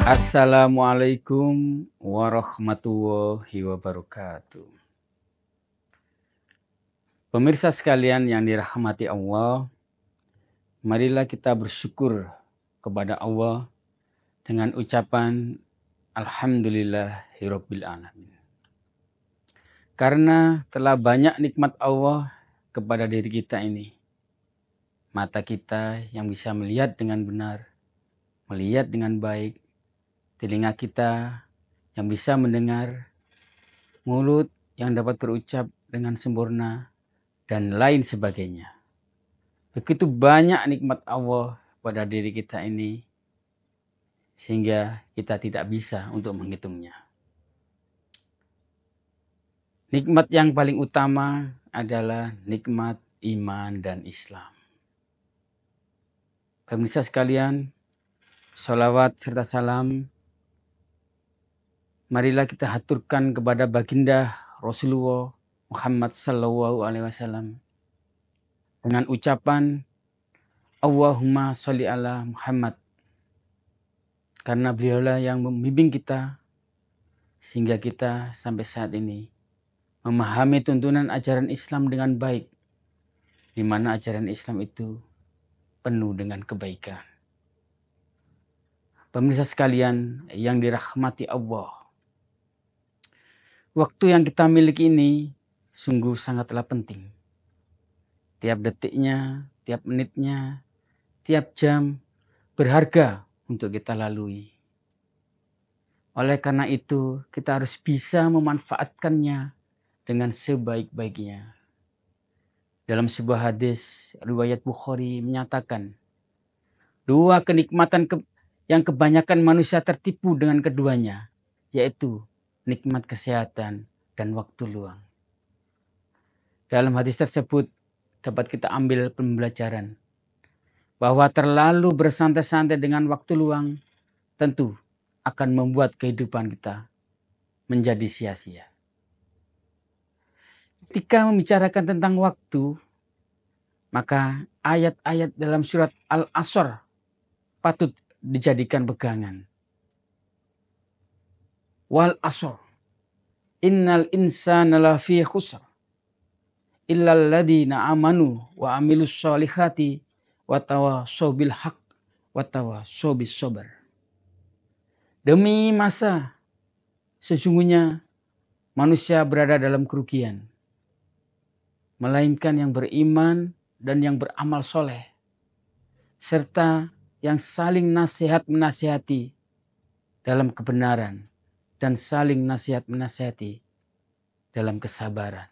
Assalamualaikum warahmatullahi wabarakatuh. Pemirsa sekalian yang dirahmati Allah, marilah kita bersyukur kepada Allah dengan ucapan Alhamdulillahirabbil alamin. Karena telah banyak nikmat Allah kepada diri kita ini. Mata kita yang bisa melihat dengan benar, melihat dengan baik, telinga kita yang bisa mendengar, mulut yang dapat berucap dengan sempurna, dan lain sebagainya. Begitu banyak nikmat Allah pada diri kita ini, sehingga kita tidak bisa untuk menghitungnya. Nikmat yang paling utama adalah nikmat iman dan Islam. Pemirsa sekalian, sholawat serta salam marilah kita haturkan kepada baginda Rasulullah Muhammad Sallallahu Alaihi Wasallam dengan ucapan Allahumma sholli ala Muhammad, karena beliaulah yang membimbing kita sehingga kita sampai saat ini memahami tuntunan ajaran Islam dengan baik, di mana ajaran Islam itu penuh dengan kebaikan. Pemirsa sekalian yang dirahmati Allah, waktu yang kita miliki ini sungguh sangatlah penting. Tiap detiknya, tiap menitnya, tiap jam berharga untuk kita lalui. Oleh karena itu, kita harus bisa memanfaatkannya dengan sebaik-baiknya. Dalam sebuah hadis riwayat Bukhari menyatakan, dua kenikmatan yang kebanyakan manusia tertipu dengan keduanya, yaitu nikmat kesehatan dan waktu luang. Dalam hadis tersebut dapat kita ambil pembelajaran bahwa terlalu bersantai-santai dengan waktu luang tentu akan membuat kehidupan kita menjadi sia-sia. Ketika membicarakan tentang waktu, maka ayat-ayat dalam surat Al-Asr patut dijadikan pegangan. Wal asr, innal insana lafi khusr, illal ladzina amanu wa amilus solihati wa tawassaw bil haqq wa tawassaw bis sabr. Demi masa, sesungguhnya manusia berada dalam kerugian, melainkan yang beriman dan yang beramal soleh, serta yang saling nasihat menasihati dalam kebenaran dan saling nasihat menasihati dalam kesabaran.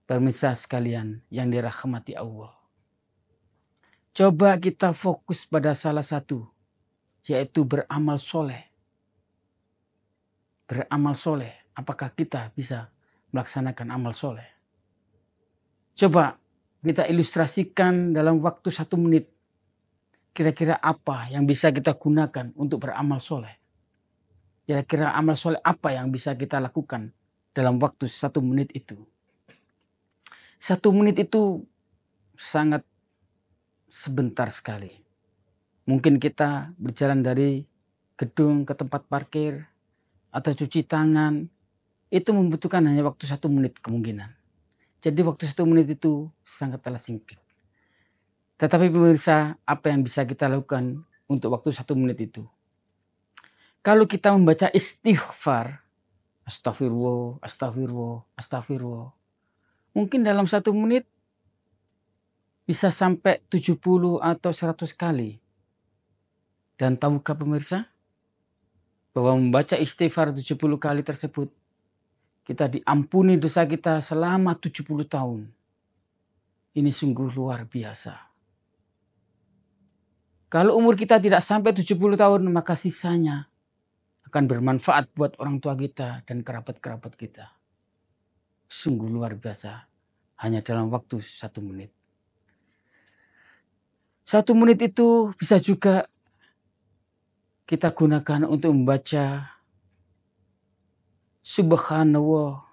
Pemirsa sekalian yang dirahmati Allah, coba kita fokus pada salah satu, yaitu beramal soleh. Beramal soleh, apakah kita bisa melaksanakan amal soleh? Coba kita ilustrasikan dalam waktu 1 menit. Kira-kira apa yang bisa kita gunakan untuk beramal soleh? Kira-kira amal soleh apa yang bisa kita lakukan dalam waktu 1 menit itu? 1 menit itu sangat sebentar sekali. Mungkin kita berjalan dari gedung ke tempat parkir atau cuci tangan, itu membutuhkan hanya waktu 1 menit kemungkinan. Jadi waktu 1 menit itu sangatlah singkat. Tetapi pemirsa, apa yang bisa kita lakukan untuk waktu 1 menit itu? Kalau kita membaca istighfar, astagfirullah, astagfirullah, astagfirullah, mungkin dalam 1 menit bisa sampai 70 atau 100 kali. Dan tahukah pemirsa, bahwa membaca istighfar 70 kali tersebut, kita diampuni dosa kita selama 70 tahun. Ini sungguh luar biasa. Kalau umur kita tidak sampai 70 tahun, maka sisanya akan bermanfaat buat orang tua kita dan kerabat-kerabat kita. Sungguh luar biasa, hanya dalam waktu 1 menit. 1 menit itu bisa juga kita gunakan untuk membaca Subhanallah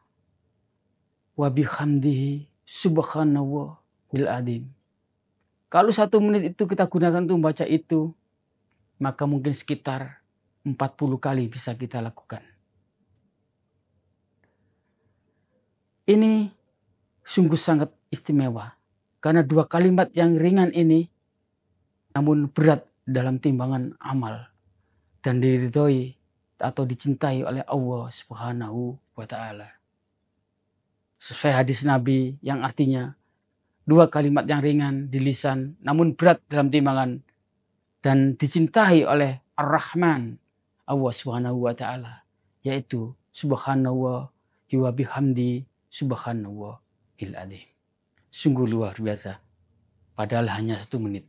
wa bihamdihi subhanallah bil adim. Kalau 1 menit itu kita gunakan untuk membaca itu, maka mungkin sekitar 40 kali bisa kita lakukan. Ini sungguh sangat istimewa. Karena 2 kalimat yang ringan ini namun berat dalam timbangan amal. Dan diridhoi atau dicintai oleh Allah Subhanahu wa Ta'ala. Sesuai hadis Nabi yang artinya 2 kalimat yang ringan di lisan namun berat dalam timbangan dan dicintai oleh Ar-Rahman Allah Subhanahu wa Ta'ala, yaitu subhanallah wa bihamdi subhanallahil adzim. Sungguh luar biasa. Padahal hanya 1 menit.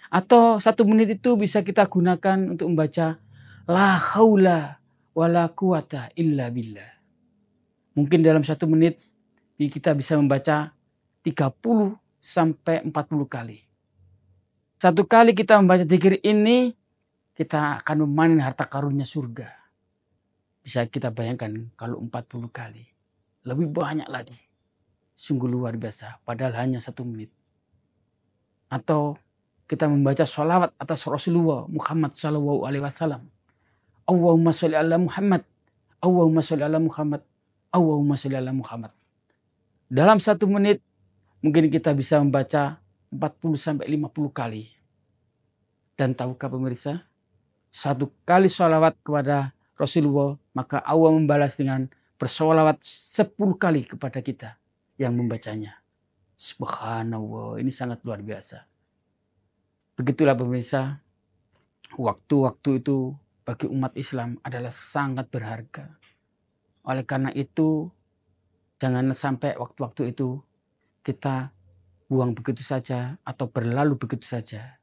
Atau 1 menit itu bisa kita gunakan untuk membaca la haula wala quwata illa billah. Mungkin dalam 1 menit kita bisa membaca 30 sampai 40 kali. 1 kali kita membaca dzikir ini, kita akan memanen harta karunnya surga. Bisa kita bayangkan kalau 40 kali. Lebih banyak lagi. Sungguh luar biasa. Padahal hanya 1 menit. Atau kita membaca sholawat atas Rasulullah Muhammad SAW. Allahumma sholli ala Muhammad. Allahumma sholli ala Muhammad. Allahumma sholli ala Muhammad. Dalam 1 menit mungkin kita bisa membaca 40 sampai 50 kali. Dan tahukah pemirsa? 1 kali sholawat kepada Rasulullah, maka Allah membalas dengan bersholawat 10 kali kepada kita yang membacanya. Subhanallah, ini sangat luar biasa. Begitulah pemirsa, waktu-waktu itu bagi umat Islam adalah sangat berharga. Oleh karena itu, jangan sampai waktu-waktu itu kita buang begitu saja atau berlalu begitu saja.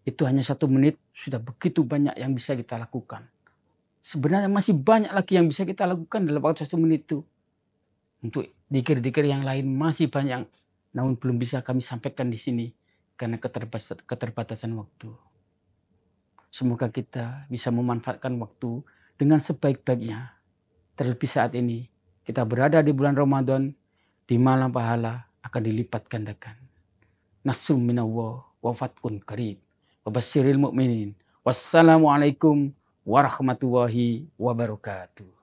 Itu hanya 1 menit, sudah begitu banyak yang bisa kita lakukan. Sebenarnya masih banyak lagi yang bisa kita lakukan dalam waktu 1 menit itu. Untuk dzikir-dzikir yang lain masih banyak, namun belum bisa kami sampaikan di sini karena keterbatasan waktu. Semoga kita bisa memanfaatkan waktu dengan sebaik-baiknya. Terlebih saat ini kita berada di bulan Ramadan, di malam pahala akan dilipat gandakan. Nasrum minallah wa fathun qarib. Wabasyiril mu'minin. Wassalamualaikum warahmatullahi wabarakatuh.